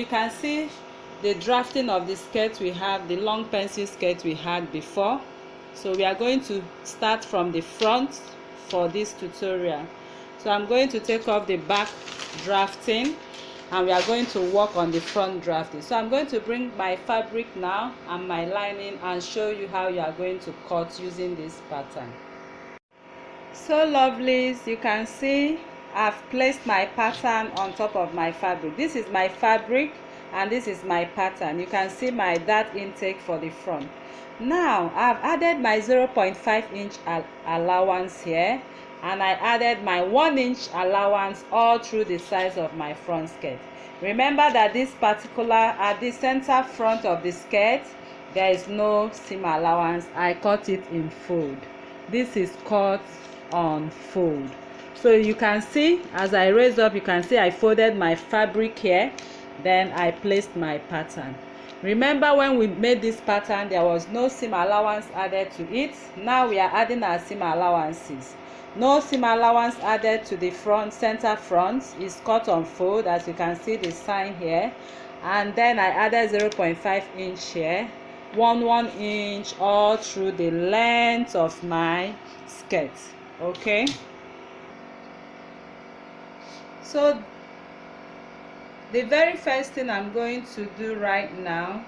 you can see the drafting of the skirt we have, the long pencil skirt we had before. So we are going to start from the front for this tutorial. So I'm going to take off the back drafting and we are going to work on the front drafting. So I'm going to bring my fabric now and my lining and show you how you are going to cut using this pattern. So lovelies, you can see I've placed my pattern on top of my fabric. This is my fabric and this is my pattern. You can see my dart intake for the front. Now I've added my 0.5 inch allowance here, and I added my 1 inch allowance all through the size of my front skirt. Remember that this particular, at the center front of the skirt, there is no seam allowance. I cut it in fold. This is cut on fold. So you can see, as I raise up, you can see I folded my fabric here, then I placed my pattern. Remember when we made this pattern, there was no seam allowance added to it. Now we are adding our seam allowances. No seam allowance added to the front, center front is cut on fold, as you can see the sign here. And then I added 0.5 inch here, 1 inch all through the length of my skirt. Okay, so the very first thing I'm going to do right now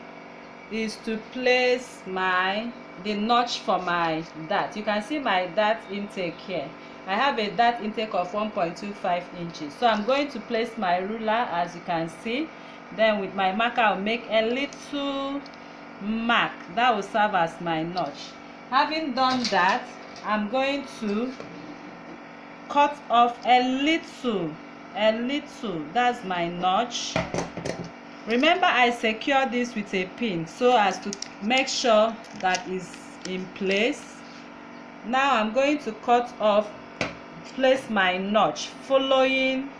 is to place the notch for my dart. You can see my dart intake here. I have a dart intake of 1.25 inches. So I'm going to place my ruler, as you can see. Then with my marker I'll make a little mark that will serve as my notch. Having done that, I'm going to cut off a little, that's my notch. Remember, I secure this with a pin so as to make sure that is in place. Now I'm going to cut off, place my notch following.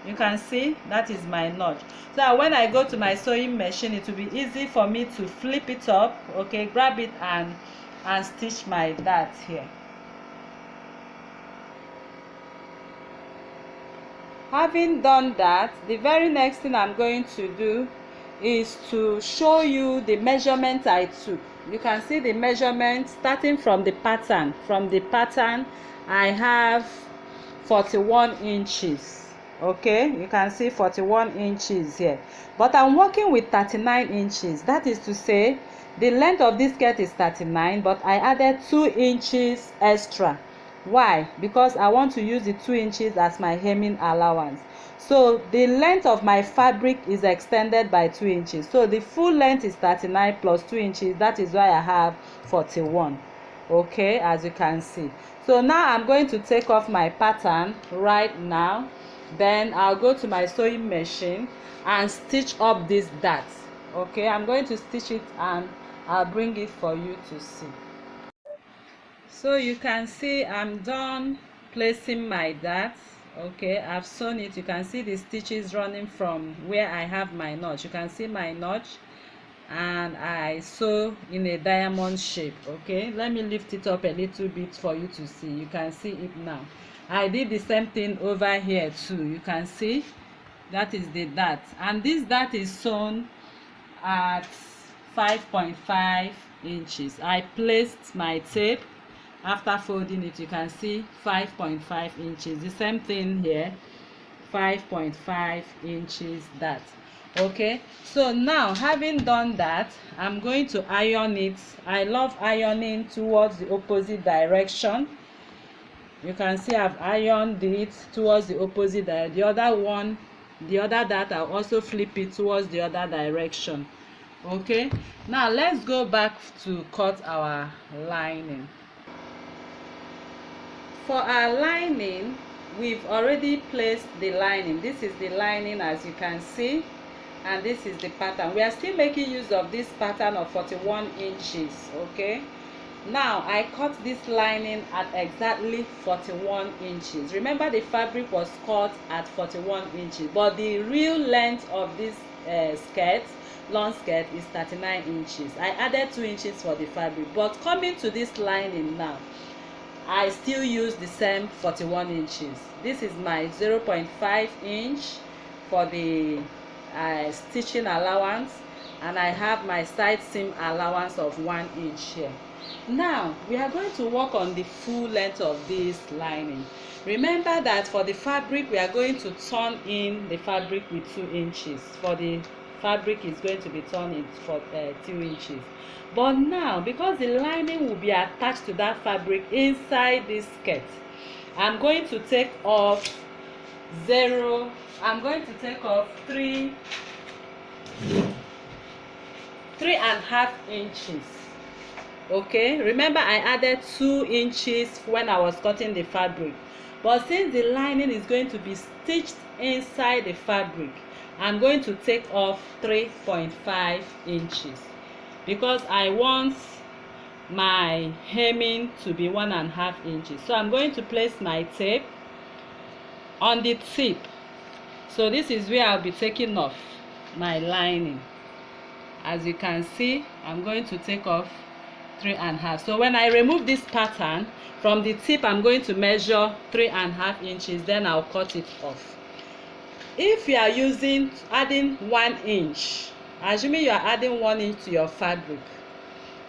You can see that is my notch, so that when I go to my sewing machine, it will be easy for me to flip it up, okay, grab it and stitch my dart here. Having done that, the very next thing I'm going to do is to show you the measurement I took. You can see the measurement starting from the pattern. From the pattern, I have 41 inches. Okay, you can see 41 inches here. But I'm working with 39 inches. That is to say, the length of this skirt is 39, but I added 2 inches extra. Why? Because I want to use the 2 inches as my hemming allowance. So the length of my fabric is extended by 2 inches. So the full length is 39 plus 2 inches. That is why I have 41. Okay, as you can see. So now I'm going to take off my pattern right now. Then I'll go to my sewing machine and stitch up this dart. Okay, I'm going to stitch it and I'll bring it for you to see. So you can see I'm done placing my dart. Okay, I've sewn it. You can see the stitches running from where I have my notch. You can see my notch, and I sew in a diamond shape. Okay, let me lift it up a little bit for you to see. You can see it now. I did the same thing over here too. You can see that is the dart, and this dart is sewn at 5.5 inches. I placed my tape after folding it. You can see 5.5 inches. The same thing here, 5.5 inches dart. Okay, so now having done that, I'm going to iron it. I love ironing towards the opposite direction. You can see I've ironed it towards the opposite direction. The other dart, I'll also flip it towards the other direction. Okay, now let's go back to cut our lining. For our lining, we've already placed the lining. This is the lining, as you can see, and this is the pattern. We are still making use of this pattern of 41 inches. Okay, now I cut this lining at exactly 41 inches. Remember, the fabric was cut at 41 inches, but the real length of this skirt, long skirt, is 39 inches. I added 2 inches for the fabric, but coming to this lining now, I still use the same 41 inches. This is my 0.5 inch for the stitching allowance, and I have my side seam allowance of 1 inch here. Now we are going to work on the full length of this lining. Remember that for the fabric we are going to turn in the fabric with 2 inches. For the fabric is going to be turned in for 2 inches. But now, because the lining will be attached to that fabric inside this skirt, I'm going to take off 3.5 inches. Okay, remember I added 2 inches when I was cutting the fabric, but since the lining is going to be stitched inside the fabric, I'm going to take off 3.5 inches because I want my hemming to be 1.5 inches. So I'm going to place my tape on the tip. So this is where I'll be taking off my lining. As you can see, I'm going to take off 3.5. So when I remove this pattern from the tip, I'm going to measure 3.5 inches, then I'll cut it off. If you are adding 1 inch, assuming you are adding 1 inch to your fabric,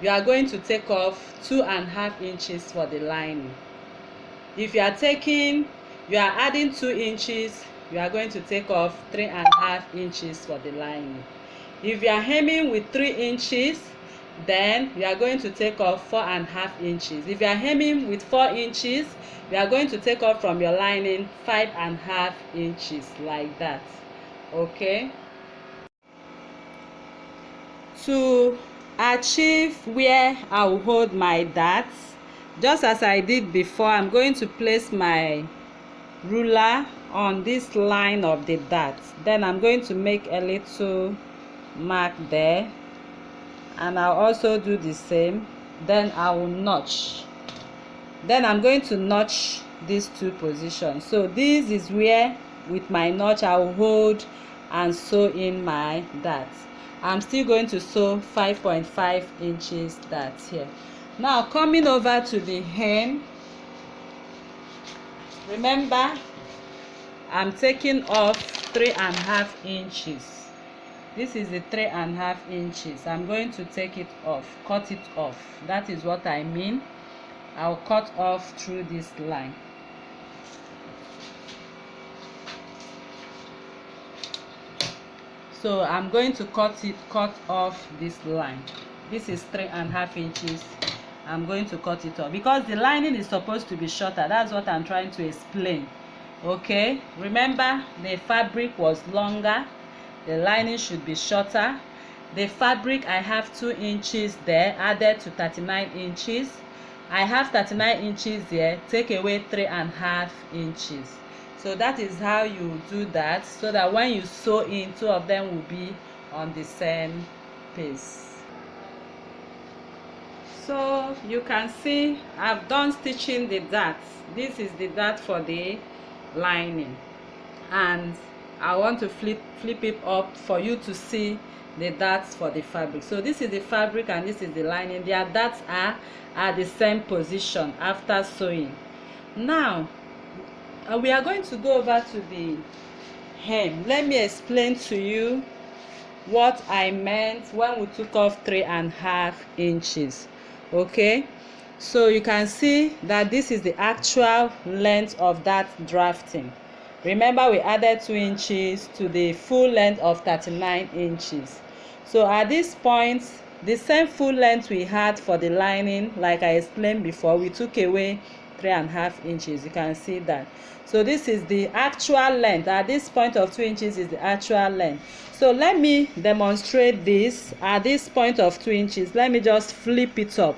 you are going to take off 2.5 inches for the lining. If you are adding 2 inches, you are going to take off 3.5 inches for the lining. If you are hemming with 3 inches, then you are going to take off 4.5 inches. If you are hemming with 4 inches, you are going to take off from your lining 5.5 inches, like that. Okay, to achieve where I will hold my darts, just as I did before, I'm going to place my ruler on this line of the dart. Then I'm going to make a little mark there, and I'll also do the same. Then I will notch. Then I'm going to notch these 2 positions. So this is where with my notch I will hold and sew in my darts. I'm still going to sew 5.5 inches darts here. Now coming over to the hem, remember I'm taking off 3.5 inches. This is the 3.5 inches. I'm going to take it off, cut it off. That is what I mean. I'll cut off through this line. So I'm going to cut off this line. This is 3.5 inches. I'm going to cut it off because the lining is supposed to be shorter. That's what I'm trying to explain. Okay, remember the fabric was longer, the lining should be shorter. The fabric, I have 2 inches there added to 39 inches. I have 39 inches there, take away 3.5 inches. So that is how you do that, so that when you sew in, 2 of them will be on the same piece. So you can see I've done stitching the dart. This is the dart for the lining, and I want to flip it up for you to see the darts for the fabric. So this is the fabric and this is the lining. Their darts are at the same position after sewing. Now we are going to go over to the hem. Let me explain to you what I meant when we took off 3.5 inches. Okay, so you can see that this is the actual length of that drafting. Remember we added 2 inches to the full length of 39 inches. So at this point, the same full length we had for the lining, like I explained before, we took away 3.5 inches. You can see that. So this is the actual length. At this point of 2 inches is the actual length. So let me demonstrate this. At this point of 2 inches, let me just flip it up.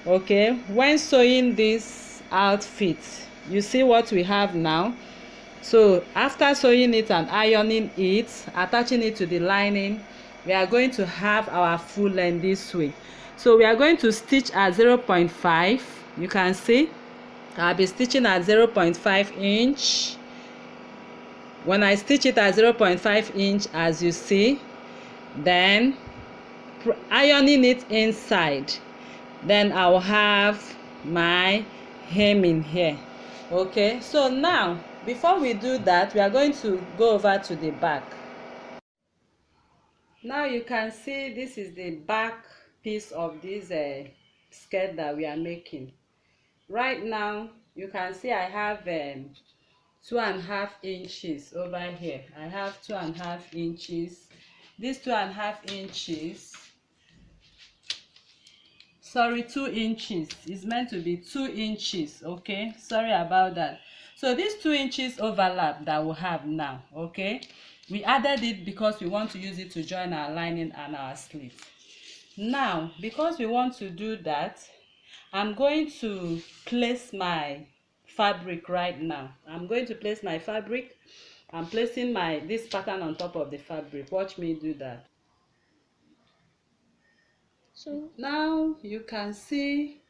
Okay, when sewing this outfit, you see what we have now. So after sewing it and ironing it, attaching it to the lining, we are going to have our full length this way. So we are going to stitch at 0.5. You can see I'll be stitching at 0.5 inch. When I stitch it at 0.5 inch, as you see, then ironing it inside, then I'll have my hem in here. Okay, so now before we do that, we are going to go over to the back. Now you can see this is the back piece of this skirt that we are making. Right now you can see I have 2.5 inches over here. I have 2.5 inches. This 2.5 inches, sorry, 2 inches is meant to be 2 inches. Okay, sorry about that. So this 2 inches overlap that we have now, okay, we added it because we want to use it to join our lining and our slit. Now because we want to do that, I'm going to place my fabric right now. I'm going to place my fabric. I'm placing this pattern on top of the fabric. Watch me do that. So now you can see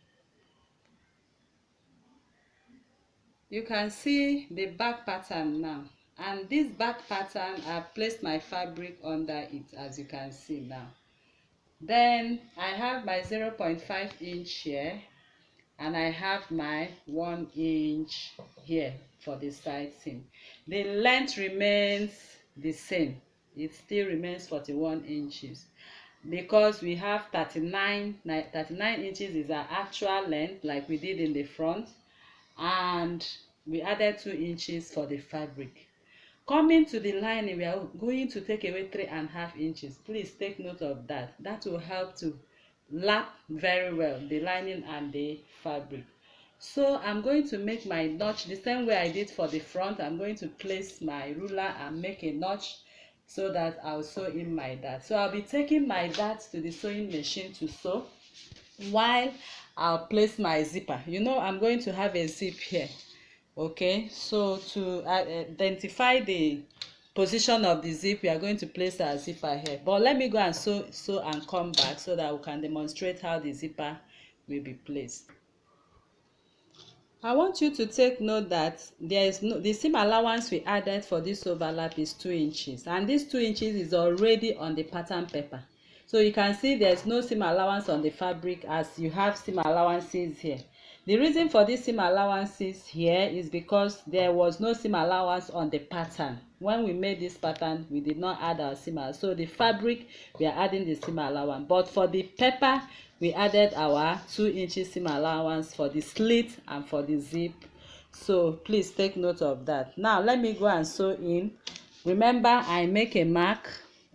the back pattern now, and this back pattern I've placed my fabric under it, as you can see now. Then I have my 0.5 inch here, and I have my 1 inch here for the side seam. The length remains the same. It still remains 41 inches because we have 39 inches is our actual length, like we did in the front, and we added 2 inches for the fabric. Coming to the lining, we are going to take away 3.5 inches. Please take note of that. That will help to lap very well the lining and the fabric. So I'm going to make my notch the same way I did for the front. I'm going to place my ruler and make a notch so that I'll sew in my dart. So I'll be taking my dart to the sewing machine to sew while I'll place my zipper. You know, I'm going to have a zip here. Okay, so to identify the position of the zip, we are going to place our zipper here. But let me go and sew and come back so that we can demonstrate how the zipper will be placed. I want you to take note that the seam allowance we added for this overlap is 2 inches, and this 2 inches is already on the pattern paper. So you can see there's no seam allowance on the fabric as you have seam allowances here. The reason for these seam allowances here is because there was no seam allowance on the pattern. When we made this pattern, we did not add our seam allowance. So the fabric, we are adding the seam allowance. But for the paper, we added our 2 inches seam allowance for the slit and for the zip. So please take note of that. Now let me go and sew in. Remember, I make a mark.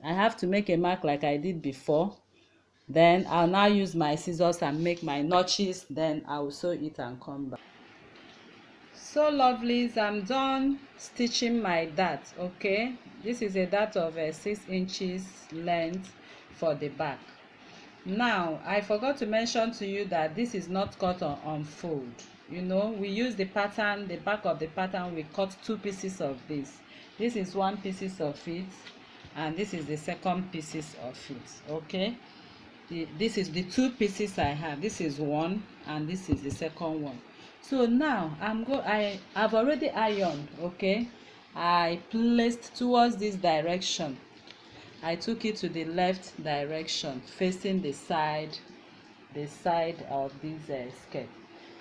I have to make a mark like I did before. Then I'll now use my scissors and make my notches. Then I will sew it and come back. So lovelies, I'm done stitching my dart. Okay, this is a dart of 6 inches length for the back. Now I forgot to mention to you that this is not cut on fold. You know, we use the pattern, the back of the pattern, we cut 2 pieces of this. This is 1 piece of it, and this is the second pieces of it. Okay, this is the 2 pieces I have. This is one and this is the second one. So now I've already ironed. Okay, I placed towards this direction. I took it to the left direction, facing the side of this skirt.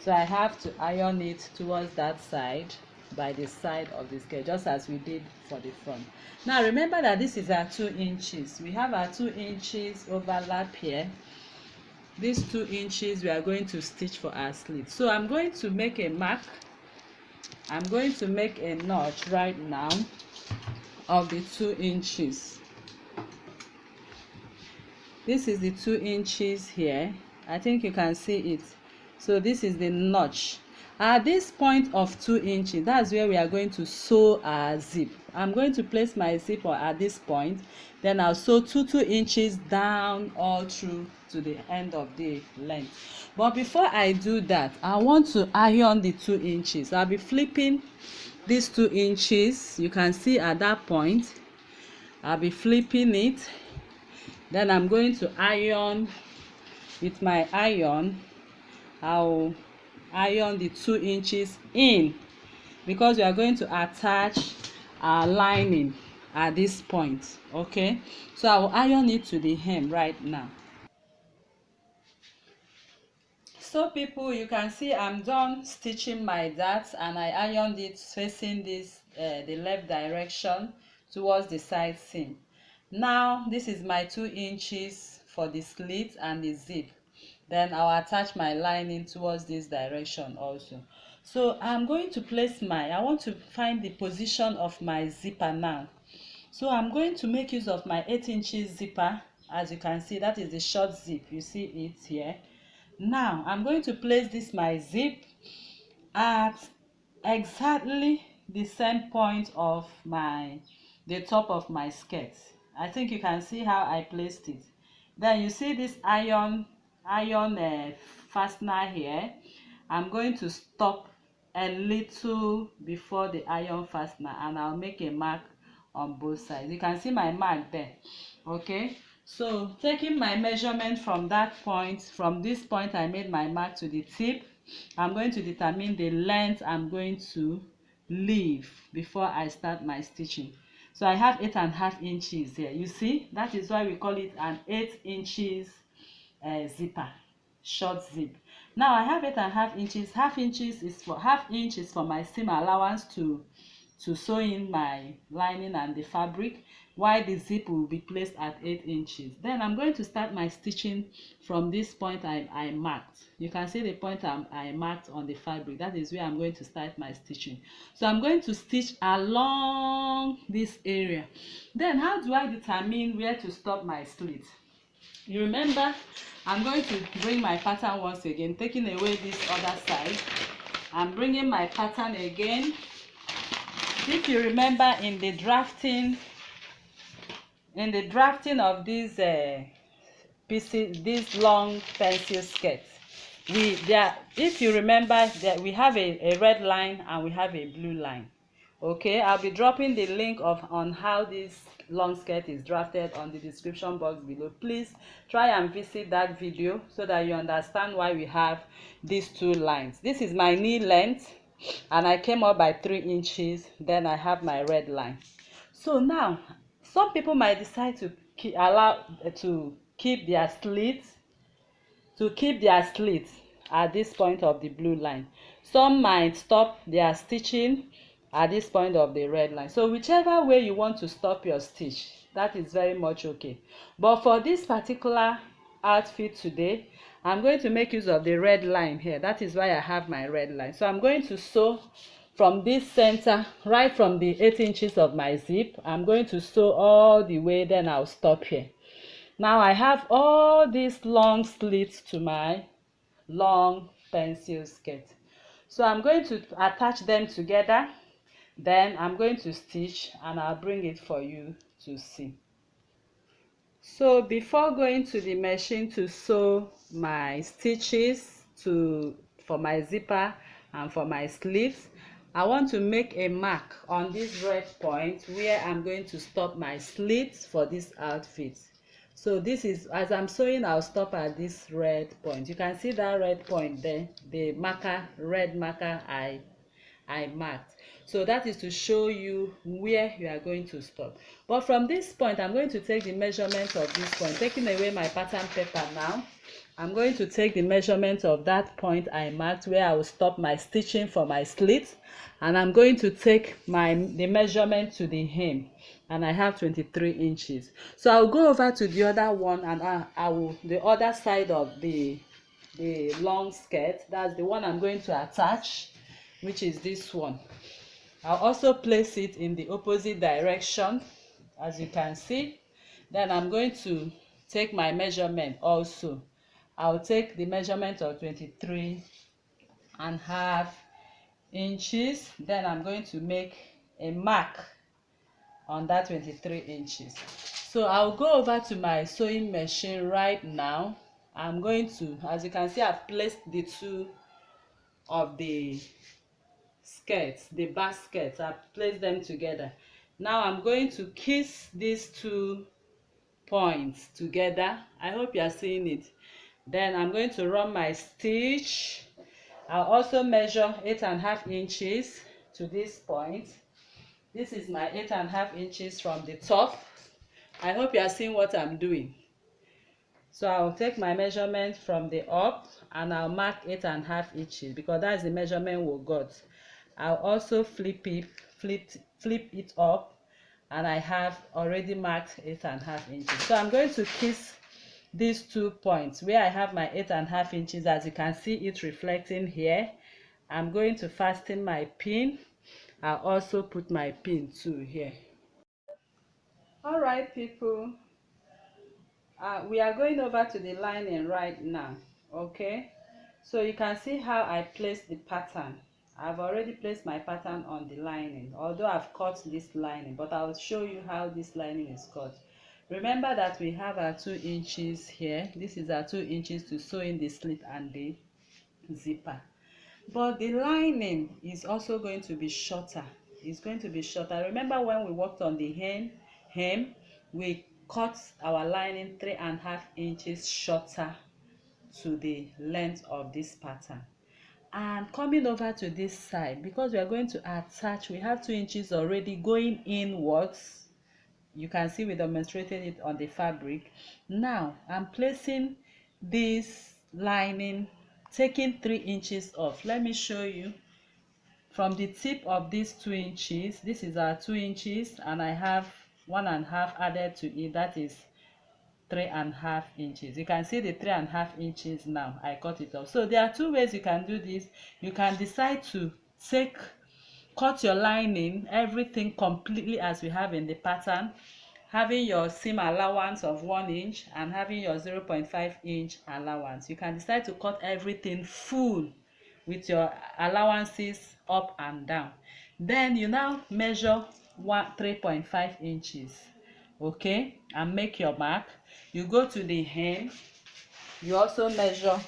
So I have to iron it towards that side, by the side of the skirt, just as we did for the front. Now remember that this is our 2 inches. We have our 2 inches overlap here. These 2 inches we are going to stitch for our slit. So I'm going to make a mark. I'm going to make a notch right now of the 2 inches. This is the 2 inches here. I think you can see it. So this is the notch. At this point of 2 inches, that's where we are going to sew our zip. I'm going to place my zip at this point. Then I'll sew 2 inches down all through to the end of the length. But before I do that, I want to iron the 2 inches. I'll be flipping these 2 inches. You can see at that point, I'll be flipping it. Then I'm going to iron with my iron. I'll iron the 2 inches in because we are going to attach our lining at this point. Okay, so I will iron it to the hem right now. So people, you can see I'm done stitching my darts, and I ironed it facing this the left direction towards the side seam. Now this is my 2 inches for the slit and the zip. Then I'll attach my lining towards this direction also. So I'm going to place I want to find the position of my zipper now. So I'm going to make use of my 8 inches zipper. As you can see, that is the short zip. You see it here. Now I'm going to place this my zip at exactly the same point of the top of my skirt. I think you can see how I placed it. Then you see this iron fastener here. I'm going to stop a little before the iron fastener, and I'll make a mark on both sides. You can see my mark there. Okay, so taking my measurement from that point, from this point I made my mark to the tip, I'm going to determine the length I'm going to leave before I start my stitching. So I have 8.5 inches here. You see, that is why we call it an 8 inches zipper, short zip. Now I have 8.5 inches. Half inch is for my seam allowance to sew in my lining and the fabric, while the zip will be placed at 8 inches. Then I'm going to start my stitching from this point I marked. You can see the point I marked on the fabric. That is where I'm going to start my stitching. So I'm going to stitch along this area. Then how do I determine where to stop my slit? You remember, I'm going to bring my pattern once again, taking away this other side. I'm bringing my pattern again. If you remember, in the drafting of these pieces, these long pencil skirts, if you remember, that we have a red line and we have a blue line. Okay, I'll be dropping the link on how this long skirt is drafted on the description box below. Please try and visit that video so that you understand why we have these two lines. This is my knee length, and I came up by 3 inches. Then I have my red line. So now some people might decide to keep their slits at this point of the blue line. Some might stop their stitching at this point of the red line. So whichever way you want to stop your stitch, that is very much okay. But for this particular outfit today, I'm going to make use of the red line here. That is why I have my red line. So I'm going to sew from this center, right from the 8 inches of my zip. I'm going to sew all the way, then I'll stop here. Now I have all these long slits to my long pencil skirt. So I'm going to attach them together. Then I'm going to stitch, and I'll bring it for you to see. So before going to the machine to sew my stitches for my zipper and for my sleeves, I want to make a mark on this red point where I'm going to stop my slits for this outfit. So this is, as I'm sewing, I'll stop at this red point. You can see that red point there, the red marker I marked. So that is to show you where you are going to stop. But from this point, I'm going to take the measurement of this point. Taking away my pattern paper now, I'm going to take the measurement of that point I marked where I will stop my stitching for my slit, and I'm going to take the measurement to the hem, and I have 23 inches. So I'll go over to the other one, and the other side of the long skirt, that's the one I'm going to attach, which is this one. I'll also place it in the opposite direction, as you can see. Then I'm going to take my measurement also. I'll take the measurement of 23.5 inches. Then I'm going to make a mark on that 23 inches. So I'll go over to my sewing machine right now. I'm going to, as you can see, I've placed the two of the skirts, the baskets. I've placed them together. Now I'm going to kiss these 2 points together. I hope you are seeing it. Then I'm going to run my stitch. I'll also measure 8.5 inches to this point. This is my 8.5 inches from the top. I hope you are seeing what I'm doing. So I'll take my measurement from the up, and I'll mark 8.5 inches because that's the measurement we got. I'll also flip it up, and I have already marked 8.5 inches. So I'm going to kiss these 2 points where I have my 8.5 inches. As you can see it reflecting here, I'm going to fasten my pin. I'll also put my pin too here. All right, people, we are going over to the lining right now. Okay, so you can see how I placed the pattern. I've already placed my pattern on the lining, although I've cut this lining, but I'll show you how this lining is cut. Remember that we have our 2 inches here. This is our 2 inches to sew in the slit and the zipper, but the lining is also going to be shorter. It's going to be shorter. Remember when we worked on the hem, we cut our lining 3.5 inches shorter to the length of this pattern. And coming over to this side, because we are going to attach, we have 2 inches already going inwards. You can see we demonstrated it on the fabric. Now I'm placing this lining, taking 3 inches off. Let me show you. From the tip of these 2 inches, this is our 2 inches, and I have 1.5 added to it, that is 3.5 inches. You can see the 3.5 inches now. I cut it off. So there are 2 ways you can do this. You can decide to cut your lining, everything completely as we have in the pattern, having your seam allowance of 1 inch and having your 0.5 inch allowance. You can decide to cut everything full with your allowances up and down. Then you now measure 3.5 inches, okay, and make your mark. You go to the hem, you also measure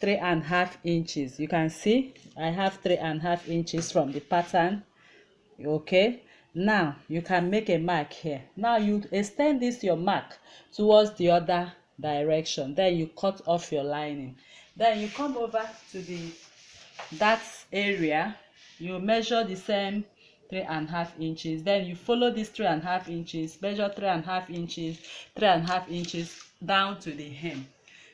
3.5 inches. You can see I have 3.5 inches from the pattern. Okay, now you can make a mark here. Now you extend this your mark towards the other direction. Then you cut off your lining. Then you come over to that area. You measure the same 3.5 inches. Then you follow this 3.5 inches, measure 3.5 inches, 3.5 inches down to the hem.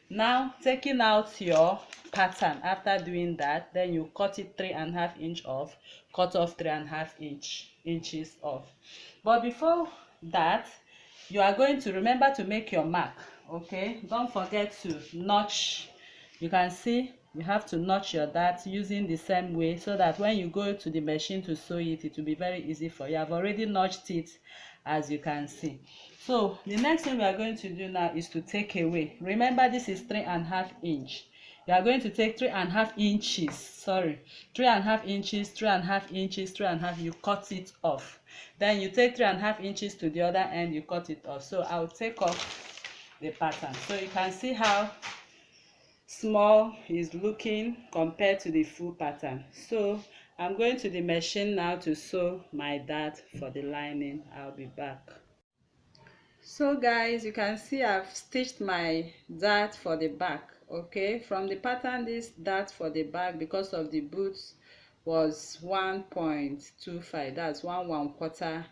Now taking out your pattern, after doing that, then you cut it 3.5 inch off, cut off 3.5 inches off. But before that, you are going to remember to make your mark. Okay, don't forget to notch. You can see you have to notch your dart using the same way, so that when you go to the machine to sew it, it will be very easy for you. I've already notched it, as you can see. So the next thing we are going to do now is to take away. Remember, this is 3.5 inch. You are going to take 3.5 inches, 3.5 inches, 3.5 inches, 3.5, you cut it off. Then you take 3.5 inches to the other end, you cut it off. So I'll take off the pattern. So you can see how small is looking compared to the full pattern. So I'm going to the machine now to sew my dart for the lining. I'll be back. So guys, you can see I've stitched my dart for the back. Okay, from the pattern, this dart for the back, because of the boots, was 1.25. that's 1/4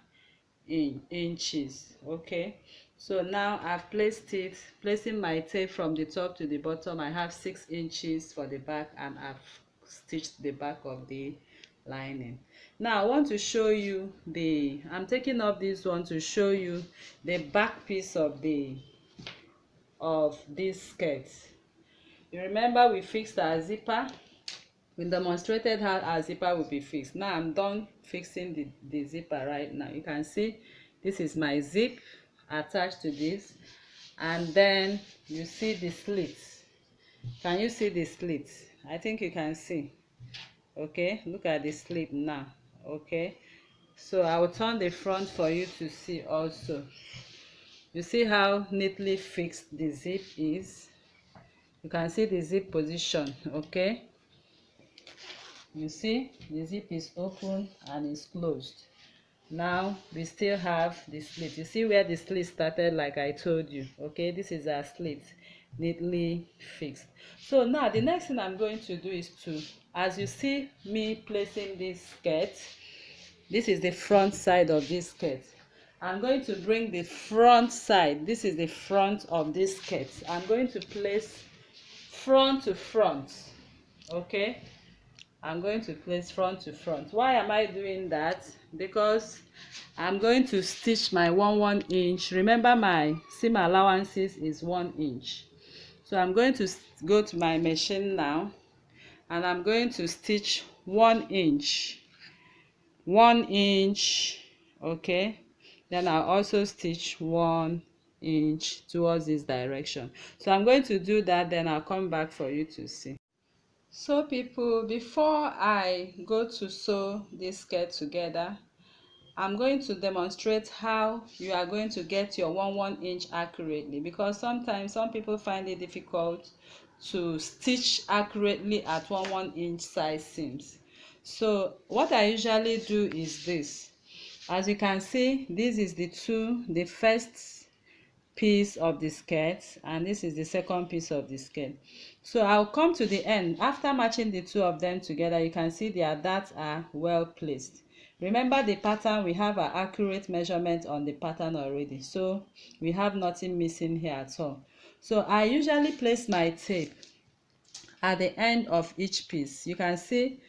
inches. Okay, so now I've placed it, placing my tape from the top to the bottom. I have 6 inches for the back, and I've stitched the back of the lining. Now I want to show you I'm taking off this one to show you the back piece of this skirt. You remember we fixed our zipper. We demonstrated how our zipper will be fixed. Now I'm done fixing the zipper right now. You can see this is my zip attached to this, and then you see the slits. Can you see the slits? I think you can see. Okay, look at the slit now. Okay, so I will turn the front for you to see also. You see how neatly fixed the zip is. You can see the zip position. Okay, you see the zip is open and is closed. Now we still have the slit. You see where the slit started, like I told you. Okay, this is our slit, neatly fixed. So now the next thing I'm going to do is to, as you see me placing this skirt, this is the front side of this skirt. I'm going to bring the front side. This is the front of this skirt. I'm going to place front to front. Okay, I'm going to place front to front. Why am I doing that? Because I'm going to stitch my 1 inch. Remember, my seam allowances is 1 inch. So I'm going to go to my machine now, and I'm going to stitch 1 inch. 1 inch, okay. Then I'll also stitch 1 inch towards this direction. So I'm going to do that, then I'll come back for you to see. So people, before I go to sew this skirt together, I'm going to demonstrate how you are going to get your 1 inch accurately, because sometimes some people find it difficult to stitch accurately at 1 inch size seams. So what I usually do is this. As you can see, this is the first piece of the skirt, and this is the second piece of the skirt. So I'll come to the end after matching the two of them together. You can see their darts are well placed. Remember the pattern, we have an accurate measurement on the pattern already, so we have nothing missing here at all. So I usually place my tape at the end of each piece. You can see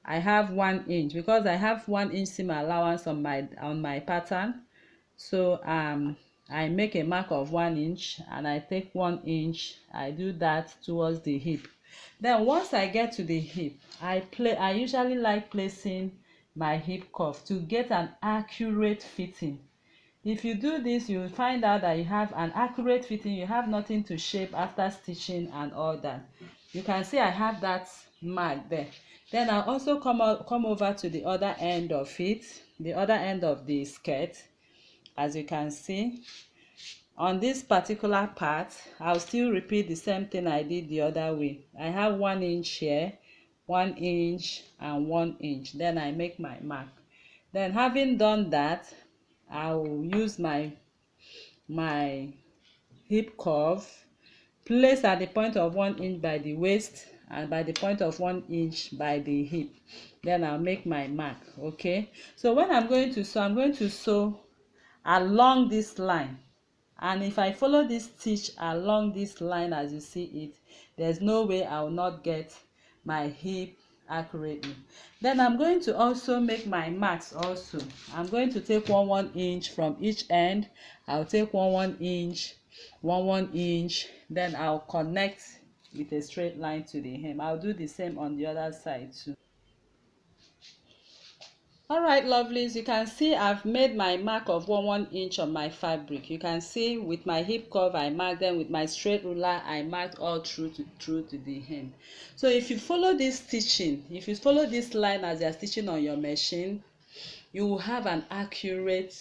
I have 1 inch because I have 1 inch seam allowance on my pattern. So I make a mark of 1 inch, and I take 1 inch, I do that towards the hip. Then once I get to the hip, I usually like placing my hip cuff to get an accurate fitting. If you do this, you will find out that you have an accurate fitting. You have nothing to shape after stitching and all that. You can see I have that mark there. Then I'll also come over to the other end of it, the other end of the skirt. As you can see, on this particular part, I'll still repeat the same thing I did the other way. I have 1 inch here, 1 inch and 1 inch. Then I make my mark. Then having done that, I will use my hip curve, place at the point of 1 inch by the waist and by the point of 1 inch by the hip. Then I'll make my mark. Okay, so when I'm going to sew along this line, and if I follow this stitch along this line as you see it, there's no way I will not get my hip accurately. Then I'm going to also make my marks also. I'm going to take 1 inch from each end. I'll take 1 inch, 1 inch, then I'll connect with a straight line to the hem. I'll do the same on the other side too. All right, lovelies, you can see I've made my mark of 1 inch on my fabric. You can see with my hip curve I marked, them with my straight ruler I marked all through to the hem. So if you follow this stitching, if you follow this line as you're stitching on your machine, you will have an accurate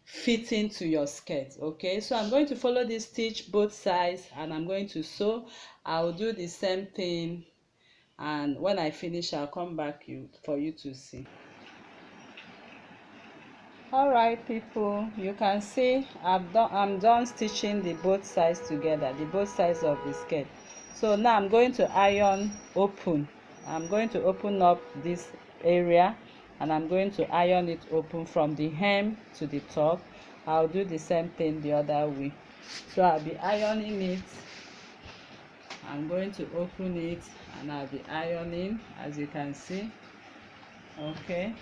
fitting to your skirt. Okay, so I'm going to follow this stitch both sides and I'm going to sew. I'll do the same thing, and when I finish I'll come back for you to see. All right, people, you can see I'm done stitching the both sides together, the both sides of the skirt. So now I'm going to iron open. I'm going to open up this area and I'm going to iron it open from the hem to the top. I'll do the same thing the other way. So I'll be ironing it. I'm going to open it and I'll be ironing, as you can see. Okay,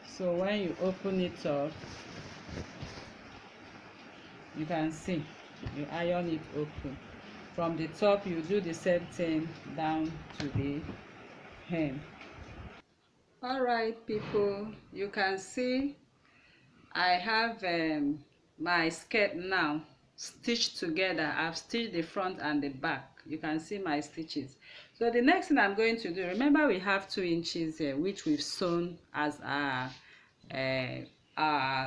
so when you open it up, you can see you iron it open. From the top you do the same thing down to the hem. All right, people, you can see I have my skirt now stitched together. I've stitched the front and the back. You can see my stitches. So the next thing I'm going to do, remember we have 2 inches here which we've sewn as our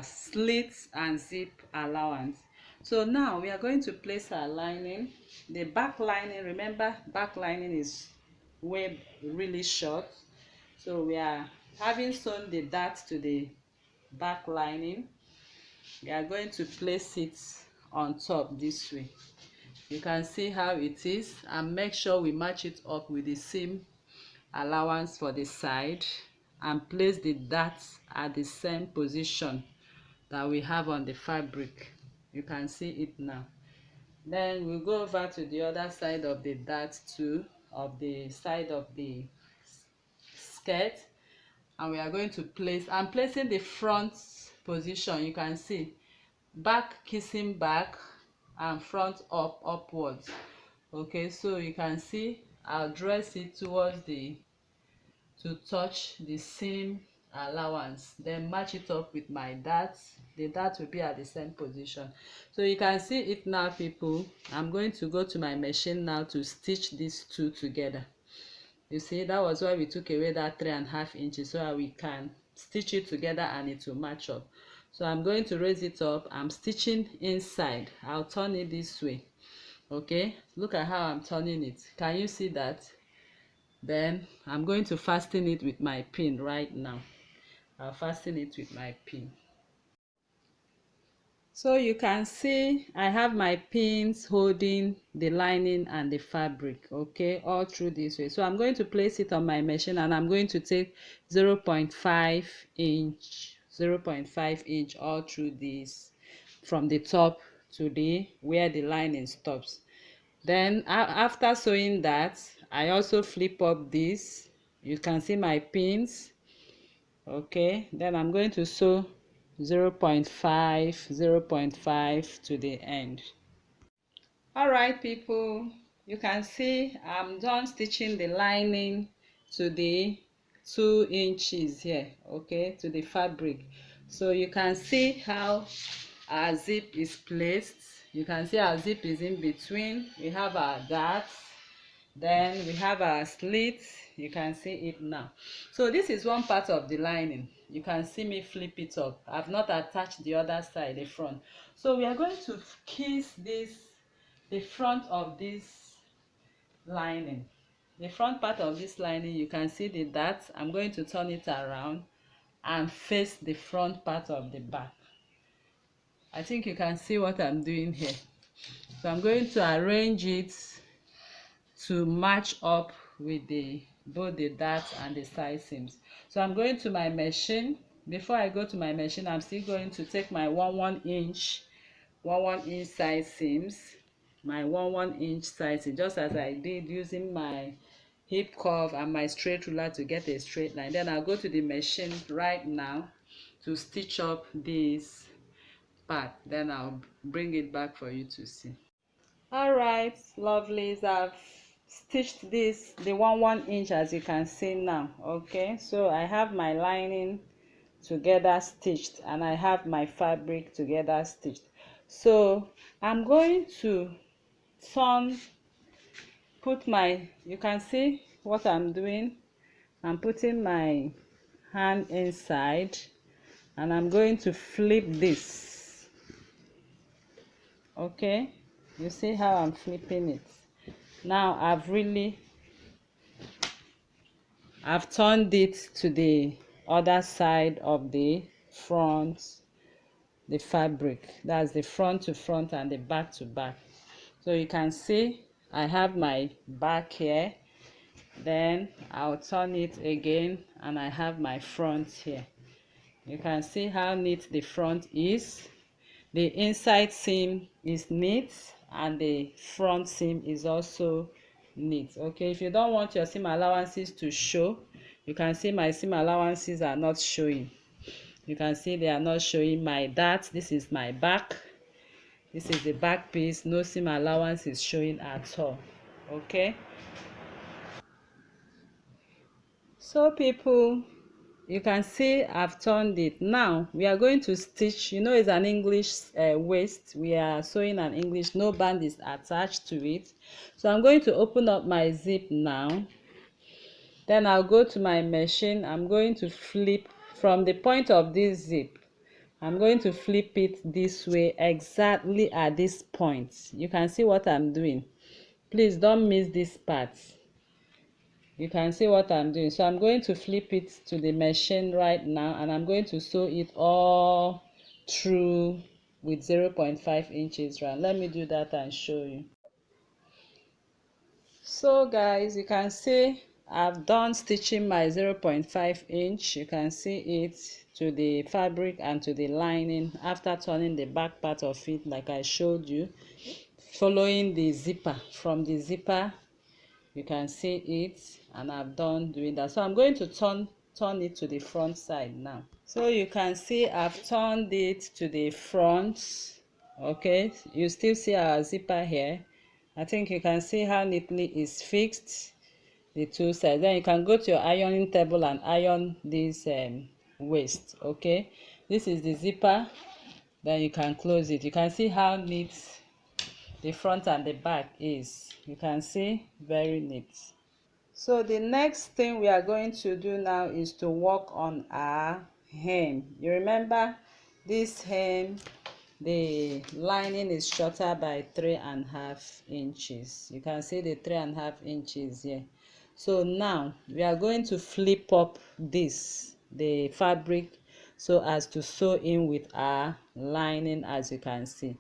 slits and zip allowance. So now we are going to place our lining. The back lining, remember back lining is really short, so we are having sewn the dart to the back lining. We are going to place it on top this way. You can see how it is, and make sure we match it up with the seam allowance for the side and place the darts at the same position that we have on the fabric. You can see it now. Then we'll go over to the other side of the dart too, of the side of the skirt, and we are going to place, I'm placing the front position. You can see back kissing back and front upwards. Okay, so you can see I'll dress it towards the to touch the seam allowance, then match it up with my dart. The dart will be at the same position. So you can see it now, people. I'm going to go to my machine now to stitch these two together. You see, that was why we took away that 3.5 inches, so that we can stitch it together and it will match up. So I'm going to raise it up. I'm stitching inside. I'll turn it this way. Okay, look at how I'm turning it. Can you see that? Then I'm going to fasten it with my pin right now. I'll fasten it with my pin. So you can see I have my pins holding the lining and the fabric, okay, all through this way. So I'm going to place it on my machine, and I'm going to take 0.5 inch all through this, from the top to the where the lining stops. Then after sewing that, I also flip up this. You can see my pins. Okay, then I'm going to sew 0.5 to the end. All right, people, you can see I'm done stitching the lining to the 2 inches here, okay, to the fabric. So you can see how our zip is placed. You can see our zip is in between. We have our darts, then we have our slits. You can see it now. So this is one part of the lining. You can see me flip it up. I've not attached the other side, the front. So we are going to kiss this, the front of this lining, the front part of this lining. You can see the darts. I'm going to turn it around and face the front part of the back. I think you can see what I'm doing here. So I'm going to arrange it to match up with both the darts and the side seams. So I'm going to my machine. Before I go to my machine, I'm still going to take my 1 inch side seams, my 1 inch side seam, just as I did using my hip curve and my straight ruler to get a straight line. Then I'll go to the machine right now to stitch up this part. Then I'll bring it back for you to see. All right, lovelies, I've stitched this, the 1 inch, as you can see now. Okay, so I have my lining together stitched, and I have my fabric together stitched. So I'm going to put my, you can see what I'm doing. I'm putting my hand inside, and I'm going to flip this. Okay, you see how I'm flipping it. Now I've turned it to the other side of the front, the fabric. That's the front to front and the back to back. So you can see I have my back here, then I'll turn it again, and I have my front here. You can see how neat the front is. The inside seam is neat, and the front seam is also neat. Okay, if you don't want your seam allowances to show, you can see my seam allowances are not showing. You can see they are not showing. My dart, this is my back, this is the back piece. No seam allowance is showing at all. Okay, so people, you can see I've turned it. Now we are going to stitch. You know, it's an English waist. We are sewing an English, no band is attached to it. So I'm going to open up my zip now. Then I'll go to my machine. I'm going to flip from the point of this zip. I'm going to flip it this way, exactly at this point. You can see what I'm doing. Please don't miss this part. You can see what I'm doing. So I'm going to flip it to the machine right now, and I'm going to sew it all through with 0.5 inches round. Let me do that and show you. So guys, you can see I've done stitching my 0.5 inch. You can see it to the fabric and to the lining after turning the back part of it like I showed you, following the zipper. From the zipper You can see it, and I've done doing that. So I'm going to turn it to the front side now. So you can see I've turned it to the front. Okay, you still see our zipper here. I think you can see how neatly it's fixed, the two sides. Then you can go to your ironing table and iron this waist. Okay, this is the zipper. Then you can close it. You can see how neat the front and the back is. You can see, very neat. So the next thing we are going to do now is to work on our hem. You remember this hem, the lining is shorter by 3.5 inches. You can see the 3.5 inches here. So now we are going to flip up the fabric, so as to sew in with our lining, as you can see.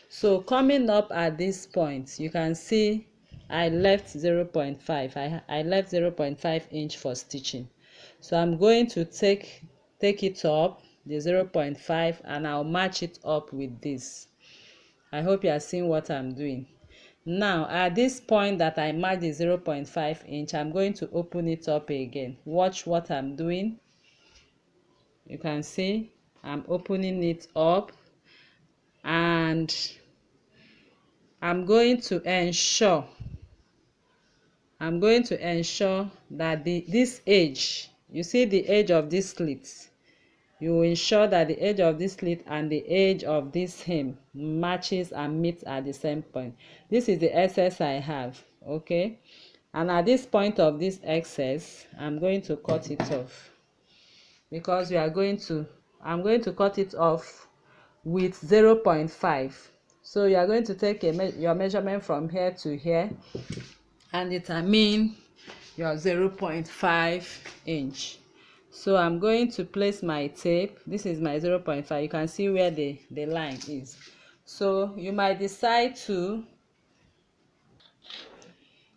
So coming up at this point, you can see I left 0.5. I left 0.5 inch for stitching. So I'm going to take it up the 0.5, and I'll match it up with this. I hope you are seeing what I'm doing. Now at this point that I marked the 0.5 inch, I'm going to open it up again. Watch what I'm doing. You can see I'm opening it up, and I'm going to ensure that this edge, you see the edge of this slit, you will ensure that the edge of this slit and the edge of this hem matches and meets at the same point. This is the excess I have. Okay, and at this point of this excess, I'm going to cut it off, because I'm going to cut it off with 0.5. So you are going to take your measurement from here to here and determine your 0.5 inch. So I'm going to place my tape. This is my 0.5. You can see where the line is. So you might decide to,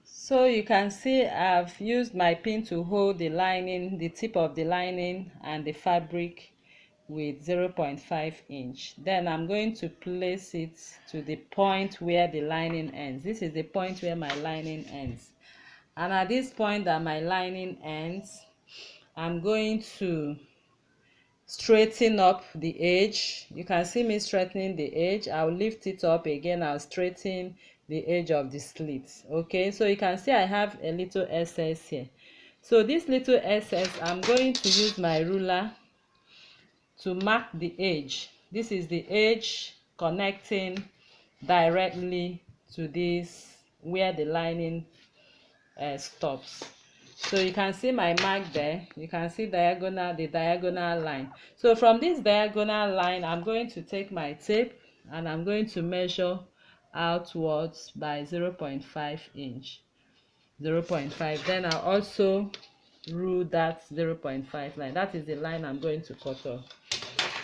so you can see I've used my pin to hold the lining, the tip of the lining and the fabric with 0.5 inch. Then I'm going to place it to the point where the lining ends. This is the point where my lining ends. And at this point that my lining ends, I'm going to straighten up the edge. You can see me straightening the edge. I'll lift it up again. I'll straighten the edge of the slit. Okay, so you can see I have a little excess here. So this little excess, I'm going to use my ruler to mark the edge. This is the edge connecting directly to this where the lining stops. So you can see my mark there. You can see the diagonal line. So from this diagonal line, I'm going to take my tape and I'm going to measure outwards by 0.5 inch. 0.5. Then I'll also rule that 0.5 line. That is the line I'm going to cut off.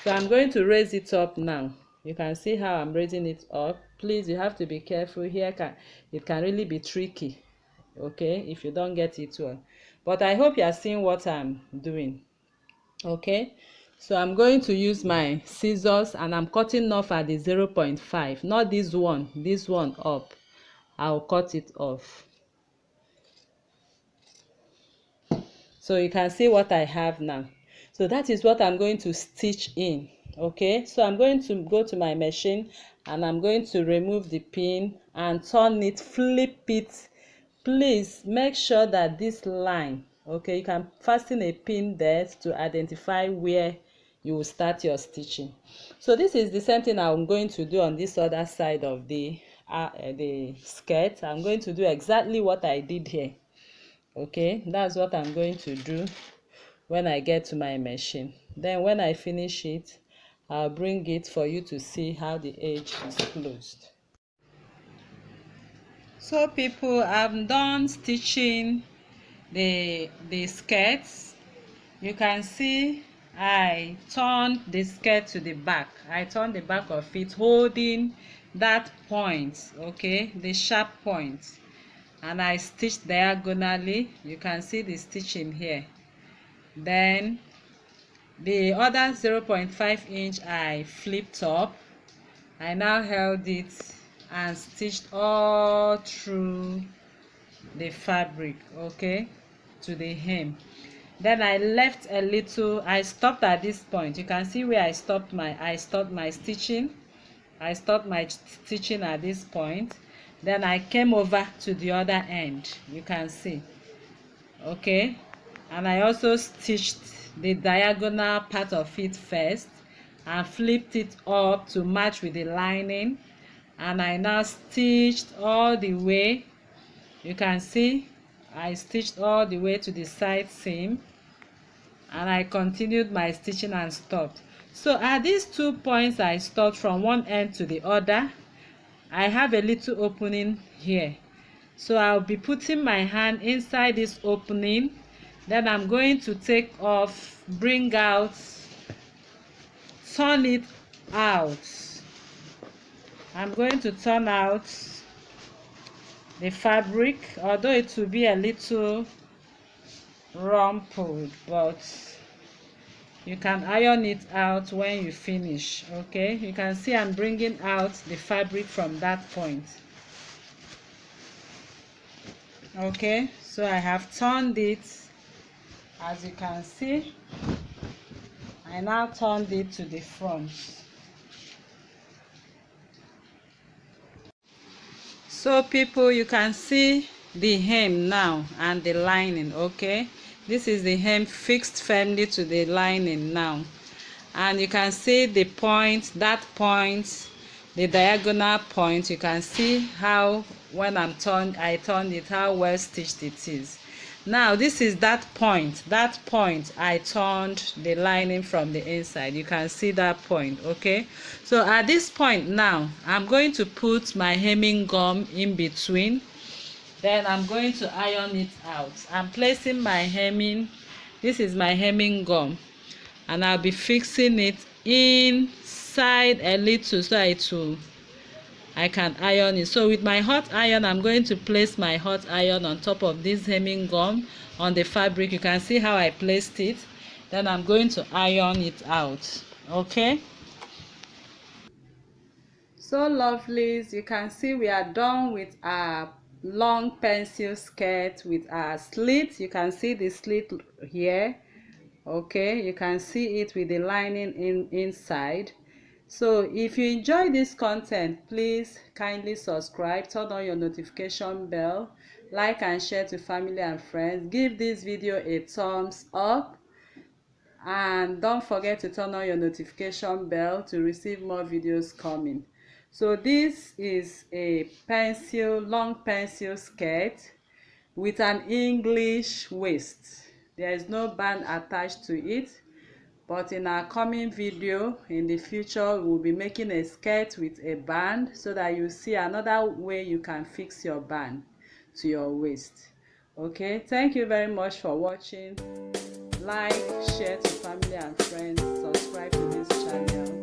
So I'm going to raise it up now. You can see how I'm raising it up. Please, you have to be careful here. It can really be tricky, okay, if you don't get it well. But I hope you are seeing what I'm doing. Okay, so I'm going to use my scissors and I'm cutting off at the 0.5, not this one up. I'll cut it off. So you can see what I have now. So that is what I'm going to stitch in. Okay, so I'm going to go to my machine and I'm going to remove the pin and turn it, flip it. Please make sure that this line, okay, you can fasten a pin there to identify where you will start your stitching. So this is the same thing I'm going to do on this other side of the skirt. I'm going to do exactly what I did here. Okay, that's what I'm going to do when I get to my machine. Then when I finish it, I'll bring it for you to see how the edge is closed. So people, I'm done stitching the skirts. You can see I turned the skirt to the back. I turned the back of it holding that point, okay, the sharp point, and I stitched diagonally. You can see the stitching here. Then the other 0.5 inch I flipped up. I now held it and stitched all through the fabric, okay, to the hem. Then I left a little, I stopped at this point. You can see where I stopped my stitching. I stopped my stitching at this point. Then I came over to the other end, you can see, okay, and I also stitched the diagonal part of it first and flipped it up to match with the lining, and I now stitched all the way. You can see I stitched all the way to the side seam, and I continued my stitching and stopped. So at these 2 points I stopped from one end to the other, I have a little opening here, so I'll be putting my hand inside this opening. Then I'm going to take off, bring out, turn it out. I'm going to turn out the fabric, although it will be a little rumpled, but you can iron it out when you finish, okay. You can see I'm bringing out the fabric from that point, okay. So I have turned it, as you can see. I now turned it to the front. So people, you can see the hem now and the lining, okay. This is the hem fixed firmly to the lining now, and you can see the point, that point, the diagonal point. You can see how when I turned it, how well stitched it is. Now this is that point I turned the lining from the inside. You can see that point, okay. So at this point now, I'm going to put my hemming gum in between. Then I'm going to iron it out. I'm placing my hemming, this is my hemming gum, and I'll be fixing it inside a little so I can iron it. So with my hot iron, I'm going to place my hot iron on top of this hemming gum on the fabric. You can see how I placed it. Then I'm going to iron it out, okay. So lovelies, you can see we are done with our long pencil skirt with our slit. You can see the slit here, okay. You can see it with the lining inside. So if you enjoy this content, please kindly subscribe, turn on your notification bell, like and share to family and friends. Give this video a thumbs up, and don't forget to turn on your notification bell to receive more videos coming. So this is a long pencil skirt with an English waist. There is no band attached to it, but in our coming video in the future, we'll be making a skirt with a band, so that you see another way you can fix your band to your waist, okay. Thank you very much for watching. Like, share to family and friends, subscribe to this channel.